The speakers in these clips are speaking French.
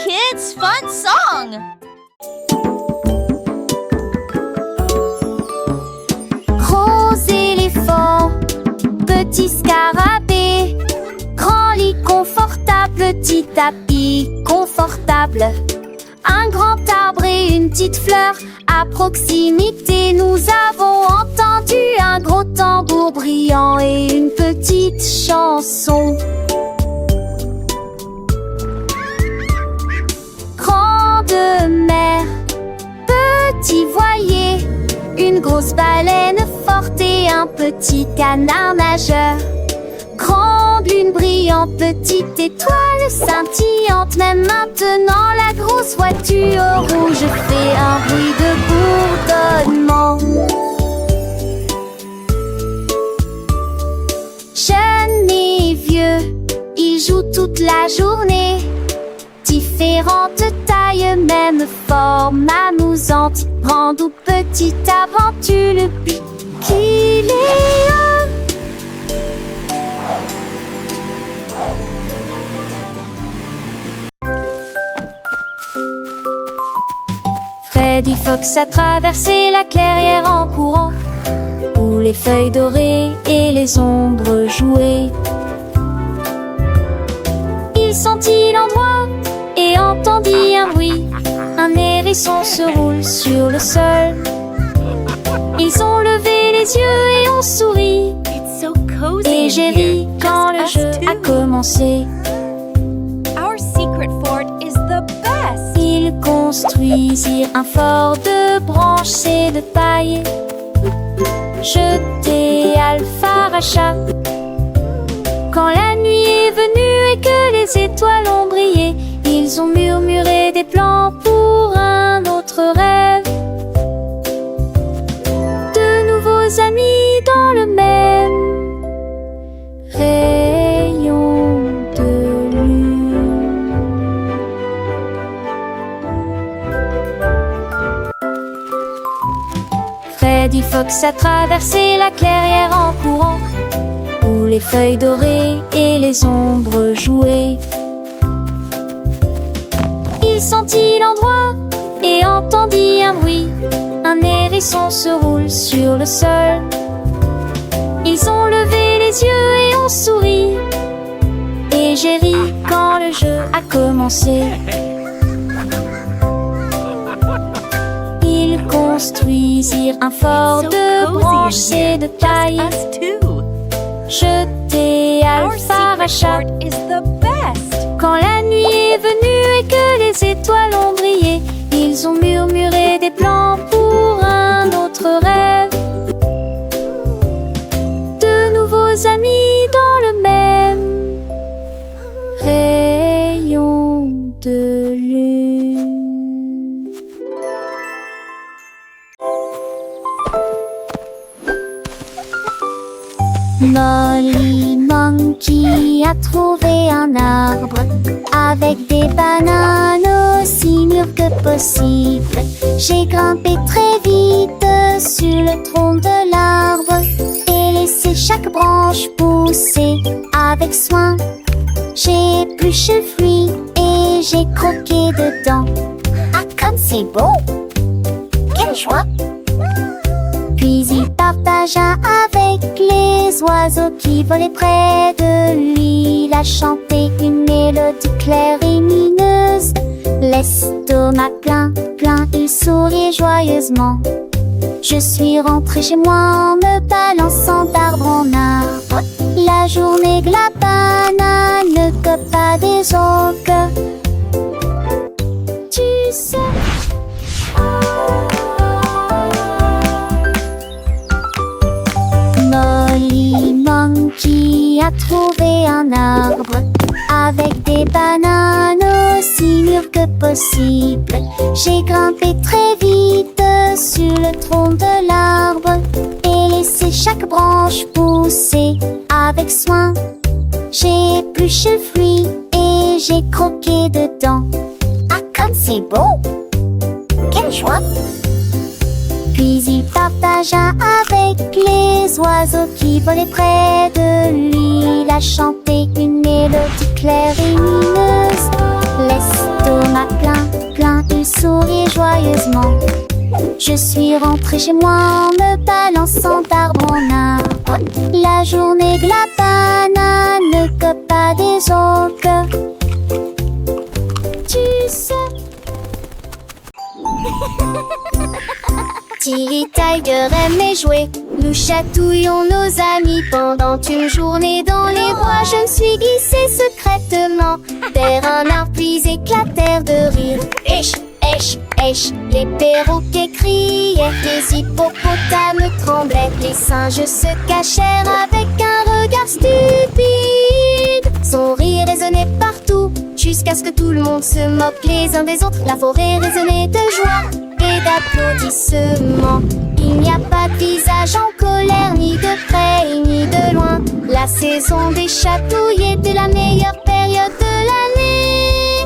kids' fun song. Gros éléphant, petit scarabée, grand lit confortable, petit tapis confortable. Un grand arbre et une petite fleur, à proximité nous avons entendu un gros tambour brillant et une petite chanson. Grande mer, petit voilier, une grosse baleine forte et un petit canard nageur. Grande lune brillante, petite étoile scintillante. Même maintenant la grosse voiture rouge fait un bruit de bourdonnement. Jeunes et vieux, ils jouent toute la journée. Différentes tailles, même forme amusante. Grande ou petite aventure, le but qu'il est un. Freddy Fox a traversé la clairière en courant, où les feuilles dorées et les ombres jouaient. Il sentit l'endroit et entendit un bruit. Un hérisson se roule sur le sol. Ils ont levé les yeux et ont souri. Et j'ai ri quand le jeu a commencé. Our secret fort is the best. Ils construisirent un fort de branches et de paille. Jeté Alpharacha. Quand la nuit est venue et que les étoiles ont brillé, ils ont murmuré des plans pour un autre rêve. De nouveaux amis dans le même rayon de lune. Freddy Fox a traversé la clairière en courant, où les feuilles dorées et les ombres jouaient. Il sentit l'endroit et entendit un bruit. Un hérisson se roule sur le sol. Ils ont levé les yeux et ont souri. Et j'ai ri quand le jeu a commencé. Ils construisirent un fort de branches et de paille. Jeté Alpharacha. Quand la nuit est venue et que les étoiles ont brillé, ils ont murmuré des plans pour un autre rêve. De nouveaux amis dans le même rayon de lune. Molly Monkey a trouvé un arbre avec des bananes aussi mûres que possible. J'ai grimpé très vite sur le tronc de l'arbre et laissé chaque branche pousser avec soin. J'ai épluché le fruit et j'ai croqué dedans. Ah, comme c'est beau! Quelle joie! Puis il partagea avec les oiseaux qui volaient près de lui. Il a chanté une mélodie claire et lumineuse. L'estomac plein, il souriait joyeusement. Je suis rentrée chez moi en me balançant d'arbre en arbre. La journée que la banane ne cope pas des autres. Tu sais. Molly Monkey a trouvé un arbre avec des bananes aussi mûres que possible. J'ai grimpé très vite sur le tronc de l'arbre et laissé chaque branche pousser avec soin. J'ai épluché le fruit et j'ai croqué dedans. Ah, comme c'est beau! Quelle joie! Puis il partagea avec les oiseaux qui volaient près de lui. Il a chanté une mélodie claire et lumineuse. L'estomac Je suis rentrée chez moi en me balançant d'arbre en arbre. La journée de la banane ne cope pas des autres. Tu sais. Tilly Tiger aime jouer. Nous chatouillons nos amis pendant une journée dans les bois. Je me suis glissée secrètement vers un arbre puis éclatèrent de rire. Esh, esh, esh, les perroquets criaient, les hippopotames tremblaient, les singes se cachèrent avec un regard stupide. Son rire résonnait partout, jusqu'à ce que tout le monde se moque les uns des autres. La forêt résonnait de joie et d'applaudissements. Il n'y a pas de visage en colère, ni de près, ni de loin. La saison des chatouilles était la meilleure période de l'année.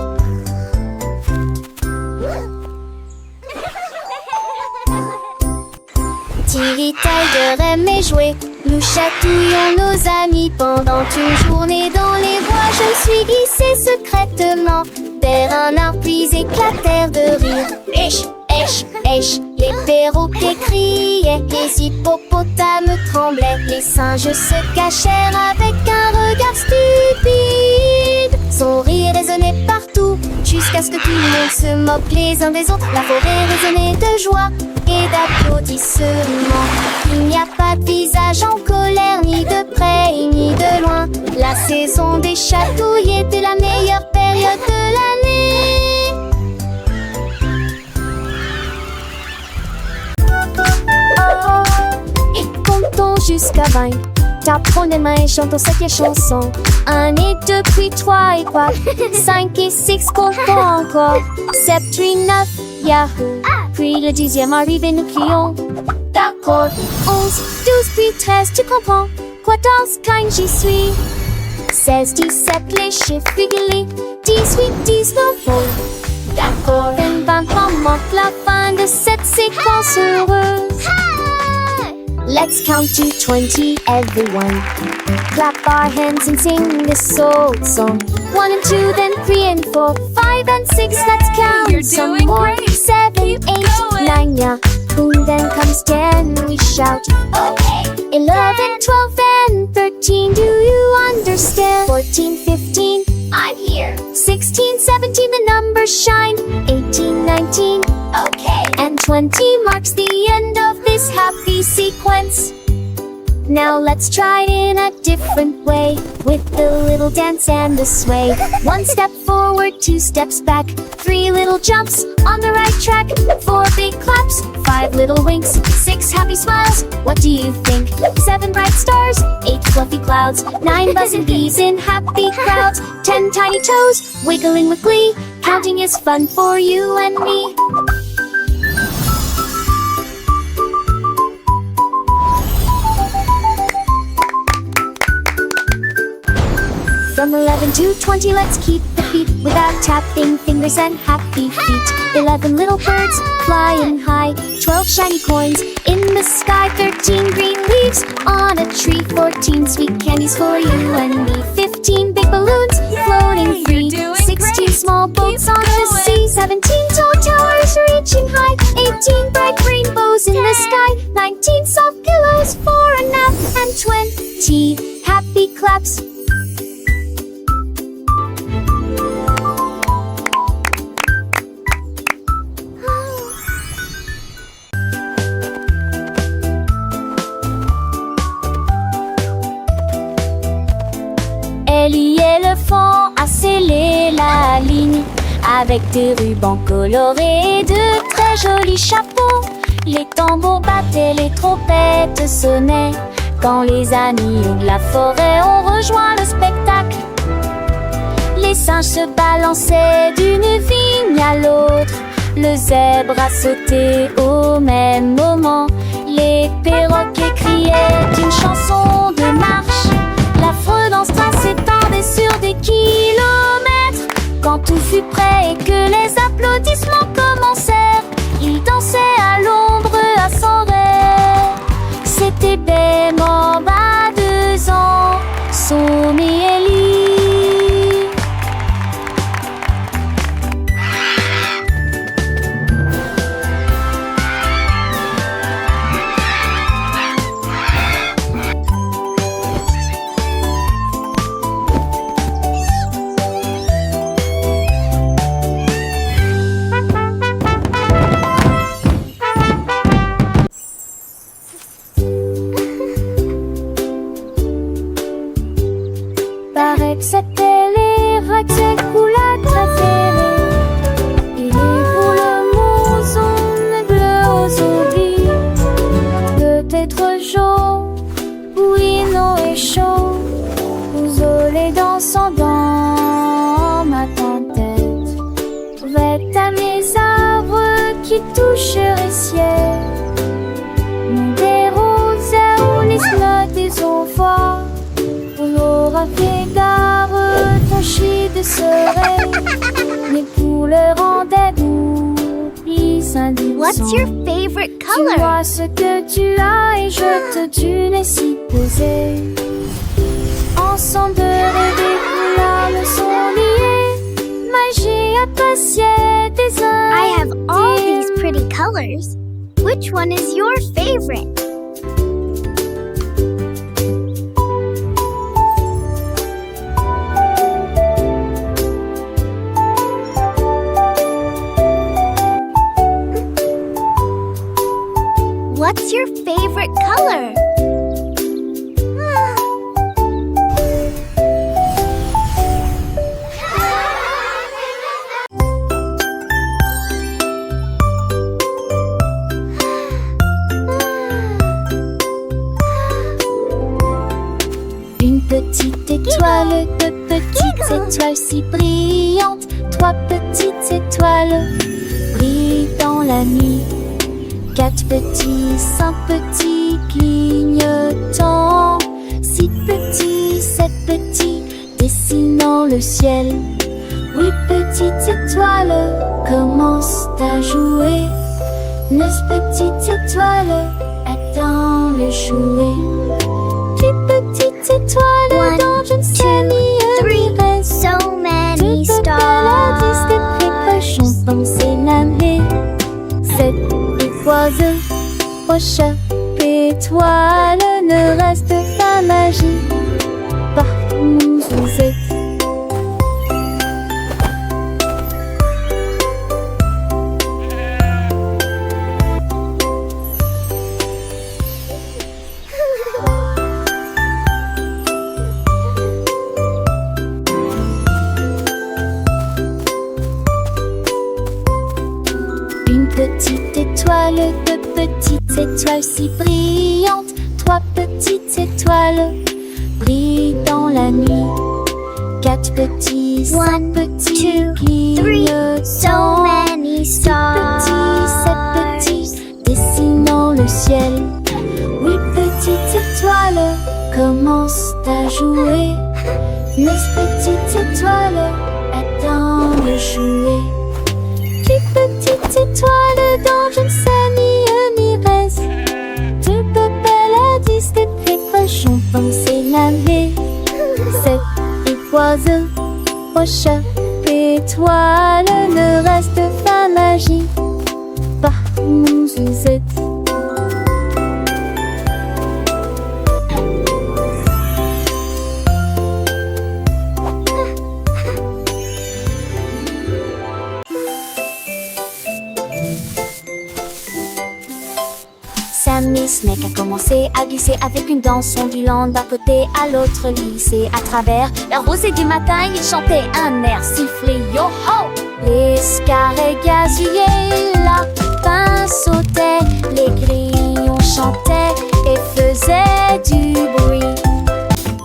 Tilly Tiger aimait jouer. Nous chatouillons nos amis pendant une journée dans les bois. Je me suis glissée secrètement vers un arbre puis éclatèrent de rire. Esh, esh, esh, les perroquets criaient, les hippopotames tremblaient, les singes se cachèrent avec un regard stupide. Son rire résonnait partout, jusqu'à ce que tout le monde se moque les uns des autres. La forêt résonnait de joie et d'applaudissements. Il n'y a pas de visage en colère, ni de près, ni de loin. La saison des chatouilles était la meilleure période de l'année. Et comptons jusqu'à 20. Tape les mains et chantons cette chanson. 1 et 2 puis 3 et 4. 5 et 6 comptons encore. 7 puis 9, yahoo. Puis le 10e arrive et nous crions. D'accord. 11, 12 puis 13, tu comprends. 14, 15, j'y suis. 16, 17, les chiffres réguliers. 18, 19, oh. D'accord. 20, manque la fin de cette séquence heureuse. Let's count to 20, everyone. Clap our hands and sing this old song. 1 and 2, then 3 and 4, 5 and 6, let's count. You're some doing more. great. 7, Keep 8, going. 9, yeah. Boom, then comes 10, we shout. Okay. 11, 12, and 13, do you understand? 14, 15, I'm here. 16, 17, the numbers shine. 18, 19, okay. And 20 marks the end of this happy sequence. Now let's try it in a different way, with the little dance and the sway. 1 step forward, 2 steps back, 3 little jumps on the right track, 4 big claps, 5 little winks, 6 happy smiles. What do you think? 7 bright stars, 8 fluffy clouds, 9 buzzing bees in happy crowds, 10 tiny toes wiggling with glee. Counting is fun for you and me. From 11 to 20, let's keep the beat without tapping fingers and happy feet. 11 little birds flying high, 12 shiny coins in the sky, 13 green leaves on a tree, 14 sweet candies for you and me, 15 big balloons floating free, You're doing 16 great. small boats Keep on the going. sea, 17 tall towers reaching high, 18 bright rainbows in the sky, 19 soft pillows for a nap, and 20 happy claps. Ellie éléphant a scellé la ligne avec des rubans colorés et de très jolis chapeaux. Les tambours battaient, les trompettes sonnaient quand les amis de la forêt ont rejoint le spectacle. Les singes se balançaient d'une vigne à l'autre. Le zèbre a sauté au même moment. Les perroquets criaient une chanson de marche. La fredance s'étendait sur des kilomètres. Quand tout fut prêt et que les applaudissements commencèrent, ils dansaient à l'ombre à son rêve. C'était Bemorbe à 2 ans, Somme et Ellie. C'était les racks coulades préférées. Et pour le mouson bleu aux oublis. Peut-être chaud, oui, non et chaud. Vous olés dansant dans ma tête. Vête à mes arbres qui toucheraient ciel. Des roses ou les slots des enfants. On aura fait gare, ton chie de serait. Mais pour le rendez-vous, plus indulgent. What's your favorite Tu color? vois ce que tu as et je te tue si posé. Ensemble de rêver, nos larmes sont liées. Magie appréciée des uns. I have all these pretty colors. Which one is your favorite? What's your favorite color? Une petite étoile, deux petites étoiles si brillantes. Trois petites étoiles brillent dans la nuit. Quatre petits, cinq petits clignotants. Six petits, sept petits dessinant le ciel. Huit petites étoiles commencent à jouer. Neuf petites étoiles attendent le jouet. Dix petites étoiles One, dans je ne sais ni three, reste. so many Toutes paladis de précochons dans ses lames. Sept oiseaux, prochain étoile, ne reste pas magie. Partout où vous êtes. Une petite étoile, deux petites étoiles si brillantes. Trois petites étoiles brillent dans la nuit. Quatre petits, cinq One, petits two, three, so clignotants. many Six stars. petits, sept petits dessinant le ciel. Huit petites étoiles commencent à jouer. Neuf petites étoiles attendent le jouet. Dix petites étoiles dans je ne sais ni reste. Deux paladis de précochons dans ses lames. Sept oiseaux, prochain étoile, ne reste pas magie. Partout où vous êtes. Sammy Snake a commencé à glisser avec une danse ondulant d'un côté à l'autre lycée. À travers la rosée du matin, il chantait un air sifflé. Yo ho! Les scarets gazouillaient, la lapin sautait, les grillons chantaient et faisaient du bruit.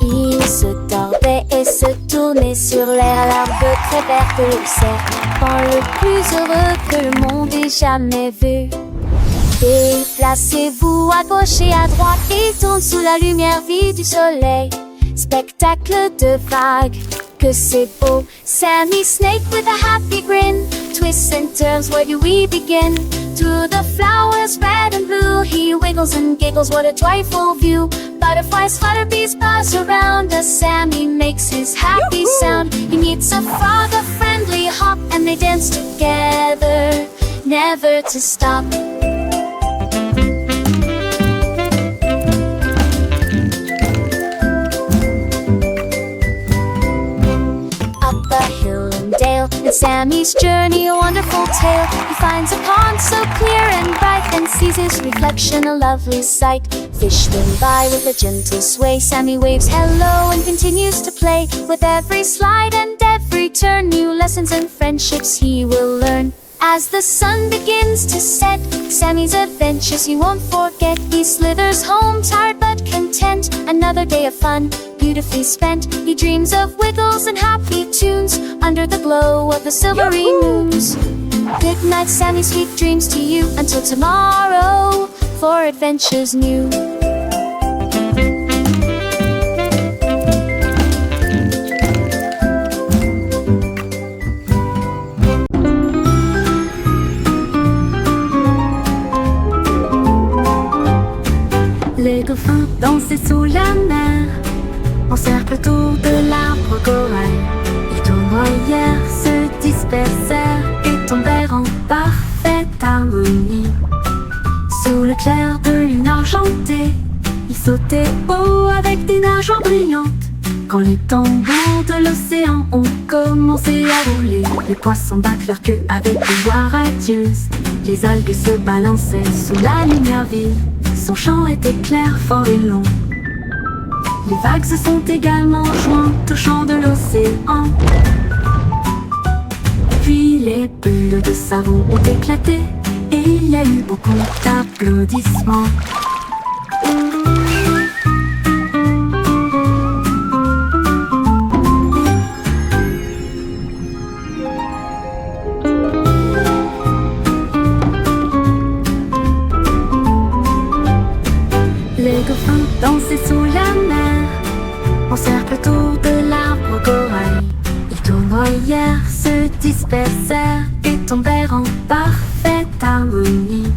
Ils se tordaient et se tournaient sur l'air, l'arbre très verte le serpent le plus heureux que le monde ait jamais vu. Déplacez-vous à gauche et à droite, il tourne sous la lumière vive du soleil. Spectacle de vagues, que c'est beau. Sammy Snake with a happy grin, twists and turns, where do we begin? Through the flowers red and blue, he wiggles and giggles, what a joyful view. Butterflies flutter, bees buzz around us, Sammy makes his happy sound. He meets a frog, a friendly hop, and they dance together, never to stop. With Sammy's journey, a wonderful tale. He finds a pond so clear and bright, and sees his reflection, a lovely sight. Fish swim by with a gentle sway. Sammy waves hello and continues to play. With every slide and every turn, new lessons and friendships he will learn. As the sun begins to set, Sammy's adventures he won't forget. He slithers home tired but content. Another day of fun, beautifully spent. He dreams of wiggles and happy tunes under the glow of the silvery moons. Good night, Sammy, sweet dreams to you. Until tomorrow, for adventures new. Les dauphins dansaient sous la mer, en cercle autour de l'arbre corail. Ils tournoyèrent, se dispersèrent et tombèrent en parfaite harmonie. Sous le clair de lune argentée, ils sautaient haut avec des nageoires brillantes. Quand les tambours de l'océan ont commencé à rouler, les poissons battent leur queue avec une voix radieuse. Les algues se balançaient sous la lumière vive. Son chant était clair, fort et long. Les vagues se sont également jointes au chant de l'océan. Puis les bulles de savon ont éclaté et il y a eu beaucoup d'applaudissements. Les dauphins dansaient sous la mer, en cercle autour de l'arbre corail. Ils tournoyèrent, se dispersèrent et tombèrent en parfaite harmonie.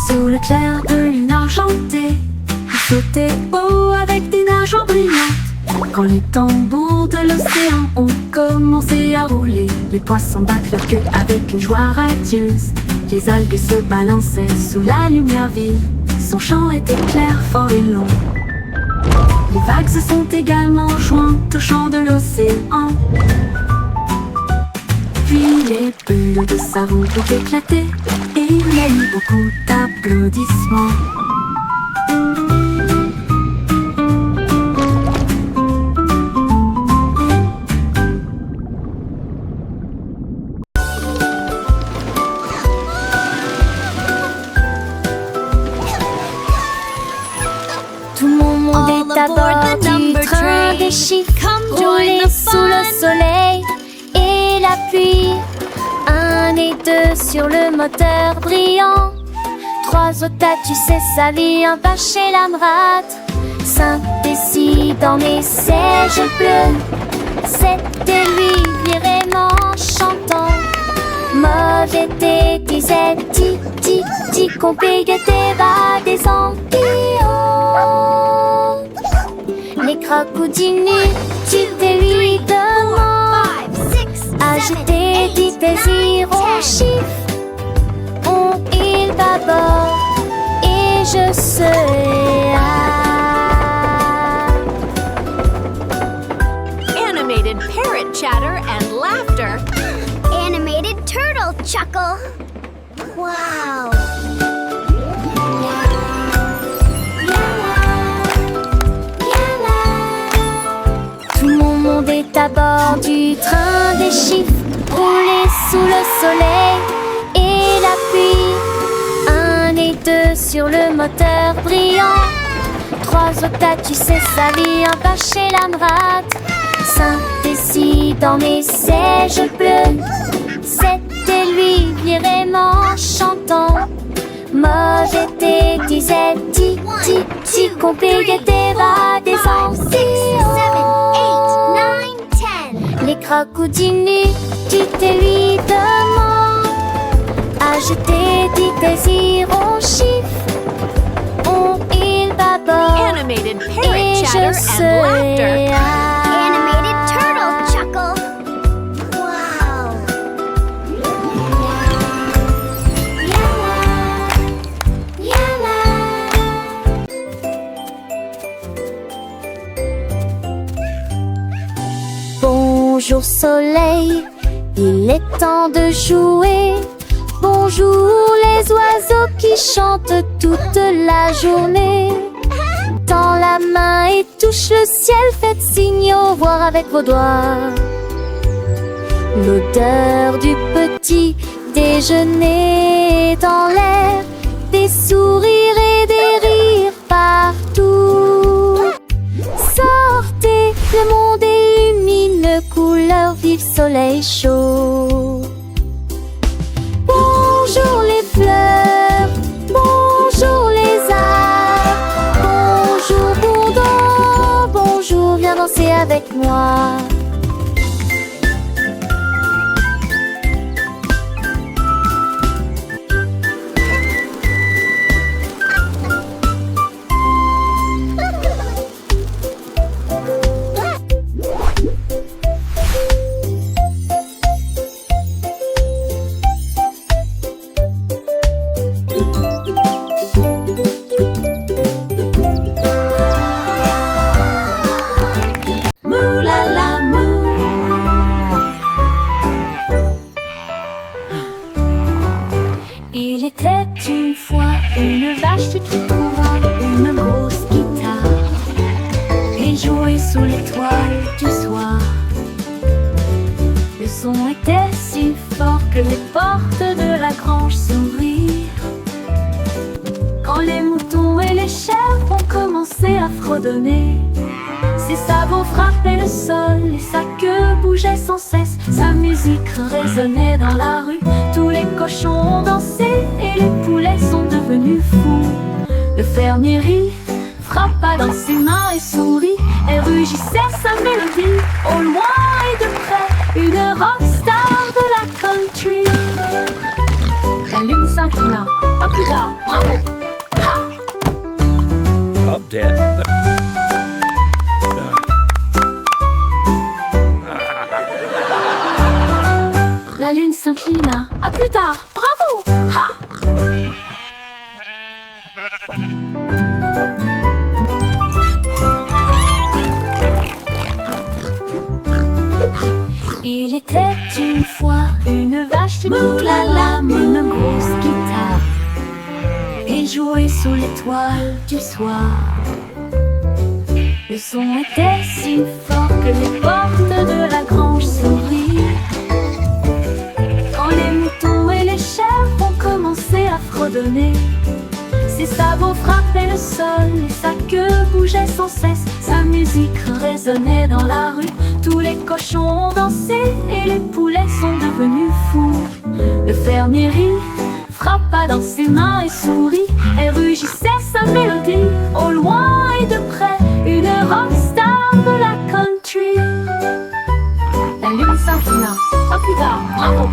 Sous le clair de lune argentée, ils sautaient haut avec des nageoires brillantes. Quand les tambours de l'océan ont commencé à rouler, les poissons battent leur queue avec une joie radieuse. Les algues se balançaient sous la lumière vive. Son chant était clair, fort et long. Les vagues se sont également jointes au chant de l'océan. Puis les bulles de savon ont éclaté et il y a eu beaucoup d'applaudissements. Tout mon monde est à bord du train des chiffres, roulé sous le soleil et la pluie. 1 et 2 sur le moteur brillant. 3 otages, tu sais sa vie, un pas chez l'amrate. 5 et 6 dans mes sièges bleus. 7 et lui vraiment chantant. Mauvais thé disait ti ti ti, compliqué bas des ampillons. Les crocodiles tu lui demandes. Agiter des désirs au chiffre. On il bâbord et je serai Animated parrot chatter and laughter. Animated turtle chuckle. Wow. Tout mon monde est à bord du train des chiffres, roulé sous le soleil et la pluie. 1 et 2 sur le moteur brillant. 3 otages, tu sais sa vie, un pas chez l'amrate. 5 et 6 dans mes sièges bleus. 7 et lui vraiment chantant. Mauvais thé disait ti ti ti, compliqué bas des ampillons. 7, 8, 9, 10. Les crocodiles tu lui demandes. Agiter des désirs au chiffre. On il bâbord Animated et parrot je chatter and serai laughter. Animated turtle chuckle. Wow. Bonjour soleil, Il est temps de jouer. Bonjour les oiseaux qui chantent toute la journée. Tends la main et touche le ciel, faites signe au revoir avec vos doigts. L'odeur du petit déjeuner dans l'air, des sourires et des rires partout. Sortez, le monde est lumineux, couleur vive, soleil chaud. Bonjour les fleurs, bonjour les arbres, bonjour bourdon, bonjour, viens danser avec moi. Il était une fois une vache qui trouva une grosse guitare et jouait sous l'étoile du soir. Le son était si fort que les portes de la grange s'ouvrirent. Quand les moutons et les chèvres ont commencé à fredonner, ses sabots frappaient le sol et sa queue bougeait sans cesse. Sa musique résonnait dans la rue, tous les cochons ont dansé et les poulets sont devenus fous. Le fermier rit, frappa dans ses mains et sourit, et rugissait sa mélodie. Au loin et de près, une rockstar de la country. La lune s'inclina, pas plus tard, bravo! Up, Dad. La lune s'inclina. À plus tard. Bravo! Ha! Il était une fois une vache qui moulala, une grosse guitare et jouait sous l'étoile du soir. Le son était si fort que les portes de la grange s'ouvrirent. Quand les moutons et les chèvres ont commencé à fredonner, ses sabots frappaient le sol et sa queue bougeait sans cesse. Sa musique résonnait dans la rue, tous les cochons ont dansé et les poulets sont devenus fous. Le fermier rit, frappa dans ses mains et sourit, et rugissait sa mélodie. Au loin et de près, une rockstar de la country. La lune s'inclina. À plus tard. Bravo!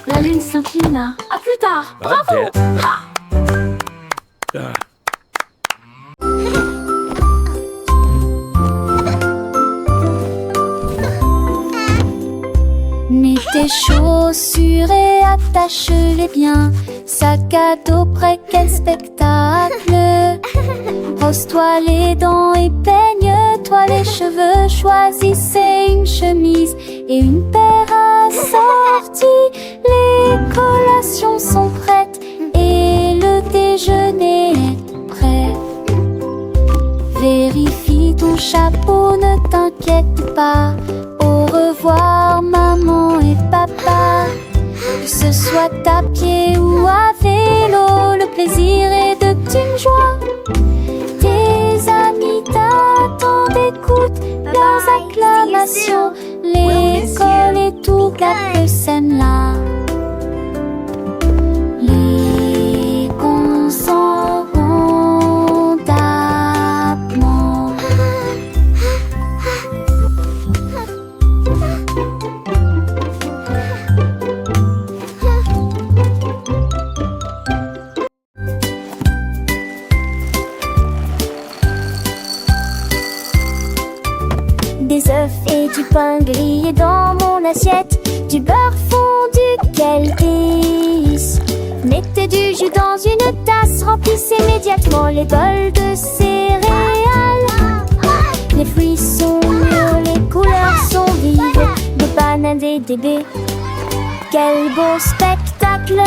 La lune s'inclina. À plus tard. Bravo! Up, Dad. Ha! Mets tes chaussures et attache-les bien. Sac à dos prêt, quel spectacle. Brosse-toi les dents et peigne-toi les cheveux. Choisissez une chemise et une paire assortie. Les collations sont prêtes et le déjeuner est prêt. Vérifie ton chapeau, ne t'inquiète pas. Au revoir maman et papa. Que ce soit à pied ou à vélo, le plaisir est de une joie. Tes amis t'attendent, écoute leurs acclamations. L'école et tout gâte scène là. Les cons s'en vont d'abord. Des œufs et du pain grillé dans mon assiette, du beurre fondu, quel délice. Mettez du jus dans une tasse. Remplissez immédiatement les bols de céréales. Les fruits sont mûrs, les couleurs sont vives. Des bananes et des baies. Quel beau spectacle!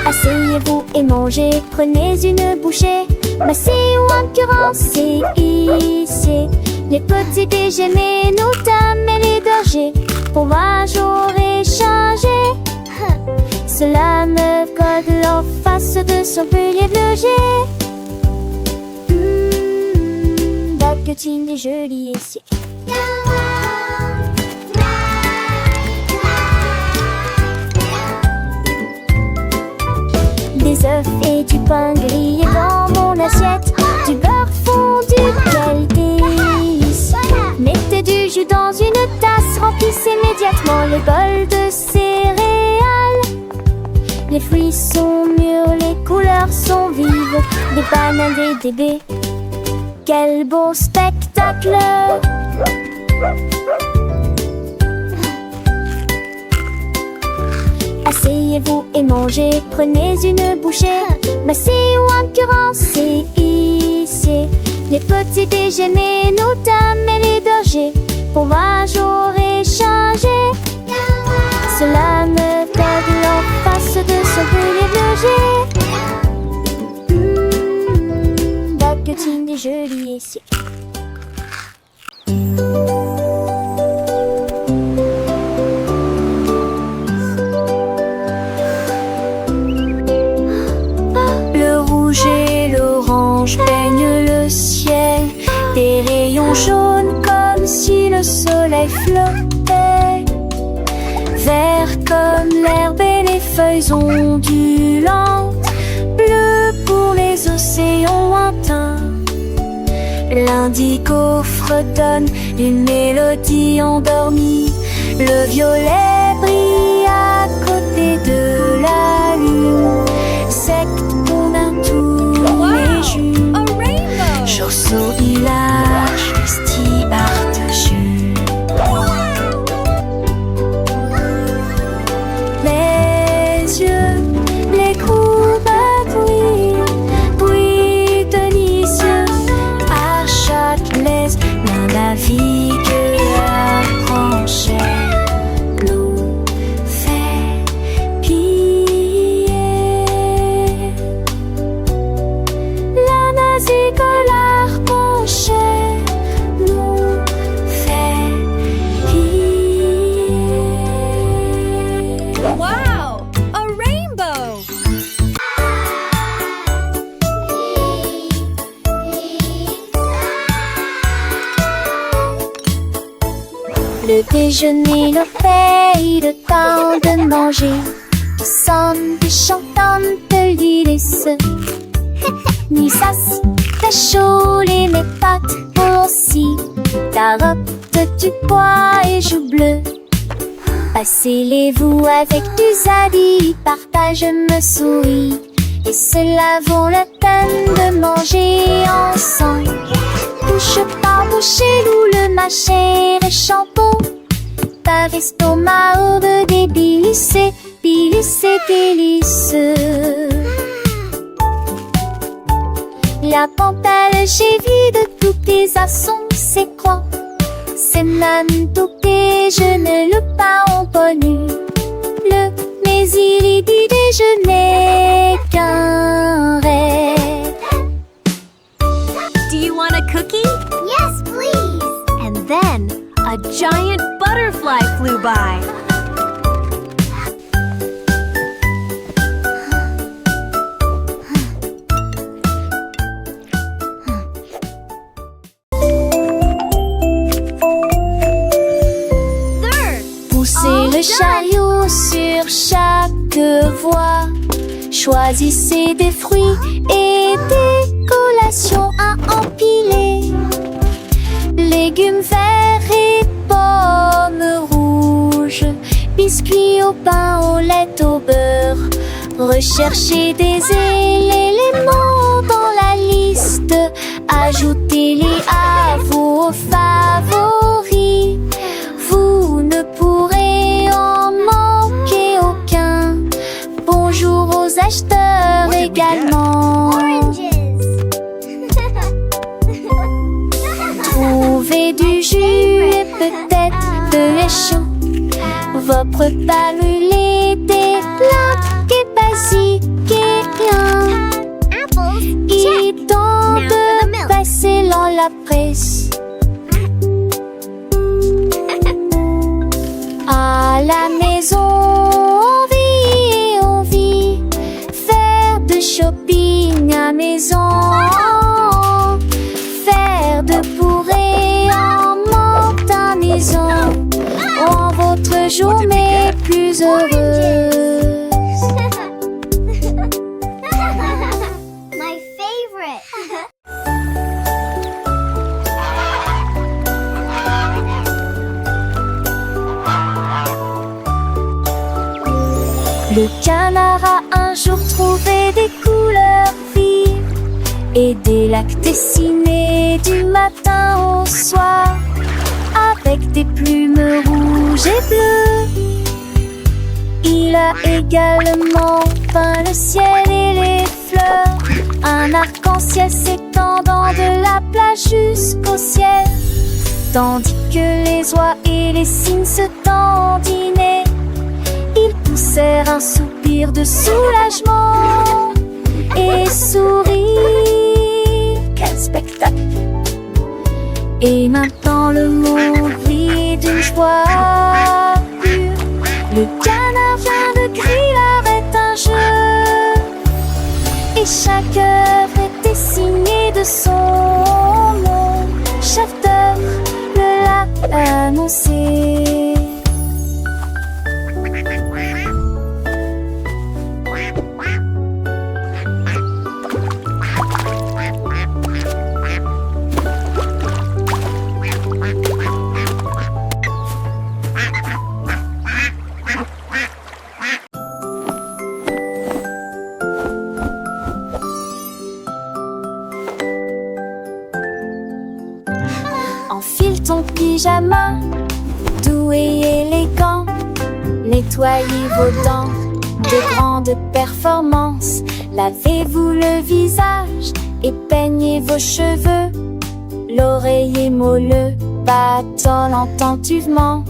Asseyez-vous et mangez, prenez une bouchée. Massez ou encurancez, ici. Les petits déjeuners, nos dames et les bergers. Fromage au réchangé. Cela me code l'en face de son pilier de loger. Baguettine et jolie ici. Des œufs et du pain grillé dans mon assiette. Du beurre fondu, quel délice. Mettez du jus dans une tasse. Remplissez immédiatement les bols de céréales. Les fruits sont mûrs, les couleurs sont vives. Des bananes et des baies. Quel beau spectacle! Asseyez-vous et mangez, prenez une bouchée. Massez ou encurancez, ici. Les petits déjeuners, nos dames et les bergers. Fromage au réchangé. Cela me code l'en face de son pilier de loger. Baguettine et jolie ici. Le rouge et l'orange peignent le ciel. Des rayons jaunes comme si le soleil flottait. Vert comme l'herbe et les feuilles ondulantes. Bleu pour les océans lointains. L'indigo fredonne une mélodie endormie. Le violet brille à côté de la lune. Secte qu'on a tous les jours. A rainbow! Chausseau, village, festival de jus. Les yeux, les courbes brillent délicieux. À Châtelet, l'un navigue la branchette. Nous fait plier. La navigue l'arc-en-ciel nous fait plier. Wow! A rainbow! Le déjeuner, le paye, le temps de manger. Qui sonne, qui chantante de l'hélice. Ni sas, ta chaud, les mes pâtes aussi. Carottes, du pois et joues bleues. Passez-les-vous avec du zadi, partage me sourit. Et cela vaut la peine de manger ensemble. Bouche par bouche, loup le mâcher et champon. Par estomac, aube des délices, délices. La pantale, j'ai vu de tous tes assons, c'est quoi? C'est même tout que je ne le pas en connu. Mais il dit déjeuner qu'un rêve. Do you want a cookie? Yes, please. And then a giant butterfly flew by. Poussez le chariot sur chaque voie. Choisissez des fruits et des collations à empiler. Légumes verts et pommes rouges. Biscuits au pain, au lait, au beurre. Recherchez des éléments dans la liste. Ajoutez-les à vos favoris. Vous ne pourrez va préparer des plats et basiques et Apples. il est temps Now for the de milk. passer dans la presse. À la maison, on vit faire de shopping à maison, faire de purée en menthe à maison, rend votre journée plus heureuse. My favorite. Le canard a un jour trouvé des couleurs vives et des lacs dessinés du matin au soir avec des plumes rouges et bleues. Il a également peint le ciel et les fleurs, un arc-en-ciel s'étendant de la plage jusqu'au ciel, tandis que les oies et les cygnes se dandinaient. Ils poussèrent un soupir de soulagement et sourirent. Quel spectacle! Et maintenant le monde vit d'une joie pure. Le canard vient de crier arrête un jeu, et chaque œuvre était signée de son nom. Chef d'œuvre le l'a annoncé. Enfile ton pyjama, doux et élégant, nettoyez vos dents de grandes performances, lavez-vous le visage et peignez vos cheveux, l'oreiller moelleux battant attentivement.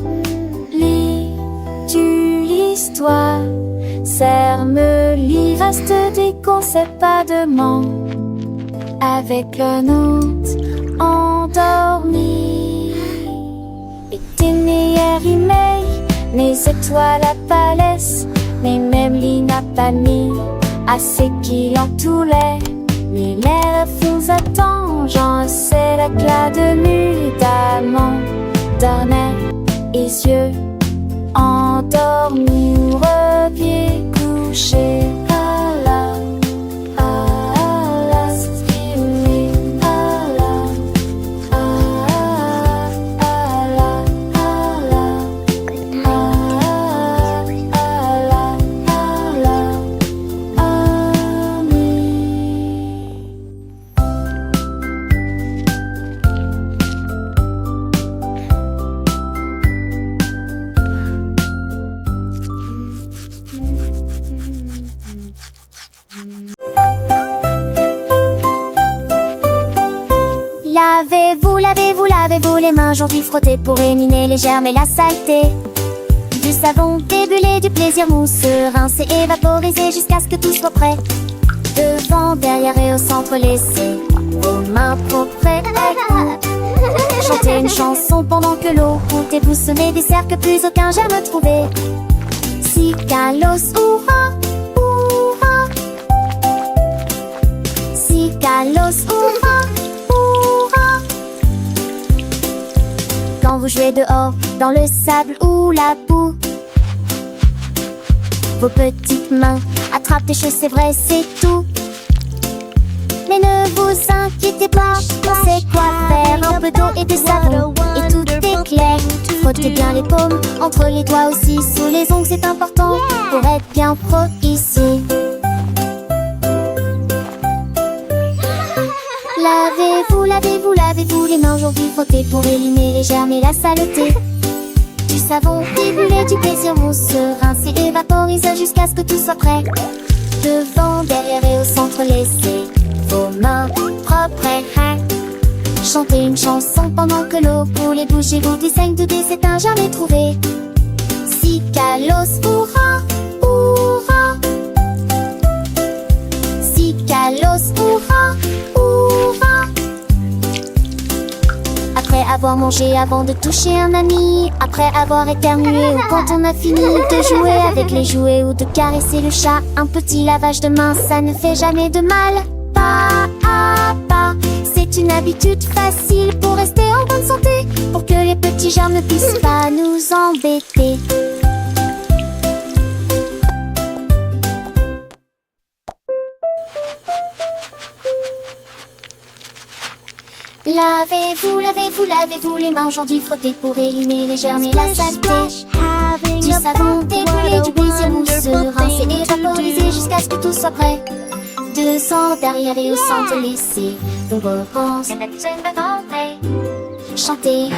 Lis-tu l'histoire, serre-me lit, reste des conseils pas de manque, avec un hôte endormi. Et tes meilleurs emails, mes étoiles à palès, mais même n'a pas mis assez qui l'entouraient. Mais l'air vous attend, j'en sais l'éclat de mule d'amant, d'arnais et yeux endormis ou repieds couchés. Lavez-vous les mains, aujourd'hui frottez pour éliminer les germes et la saleté. Du savon, des bulles, du plaisir mousse, rincer et vaporiser jusqu'à ce que tout soit prêt. Devant, derrière et au centre, laissez vos mains propres et chantez une chanson pendant que l'eau coule et vous semez des cercles plus aucun germe trouvé. Si Kalos, hurrah, hurrah. Si Kalos, hurrah. Quand vous jouez dehors, dans le sable ou la boue, vos petites mains attrapent des choses, c'est vrai, c'est tout. Mais ne vous inquiétez pas, on sait quoi faire. Un peu d'eau et de savon, et tout est clair. Frottez bien les paumes, entre les doigts aussi, sous les ongles, c'est important pour être bien pro ici. Lavez-vous les mains, aujourd'hui frottez pour éliminer les germes et la saleté. Du savon, des bulles, du plaisir mousse, rincer et vaporiser jusqu'à ce que tout soit prêt. Devant, derrière et au centre, laissez vos mains propres et chantez une chanson pendant que l'eau coule et bougez-vous du saigne, doudez, c'est un jamais trouvé. Si Cicalos, hurrah, hurrah. Cicalos, hurrah, hurrah. Après avoir mangé avant de toucher un ami, après avoir éternué ou quand on a fini de jouer avec les jouets ou de caresser le chat, un petit lavage de main, ça ne fait jamais de mal. Pas à pas, c'est une habitude facile pour rester en bonne santé, pour que les petits germes ne puissent pas nous embêter. Lavez-vous, lavez-vous, lavez-vous les mains aujourd'hui, frottez pour éliminer les germes et la saleté. Du savon découlé, du plaisir mousseux, rincer et vaporiser jusqu'à ce que tout soit prêt. 200 derrière et au centre laissé. Donc repense, chantez.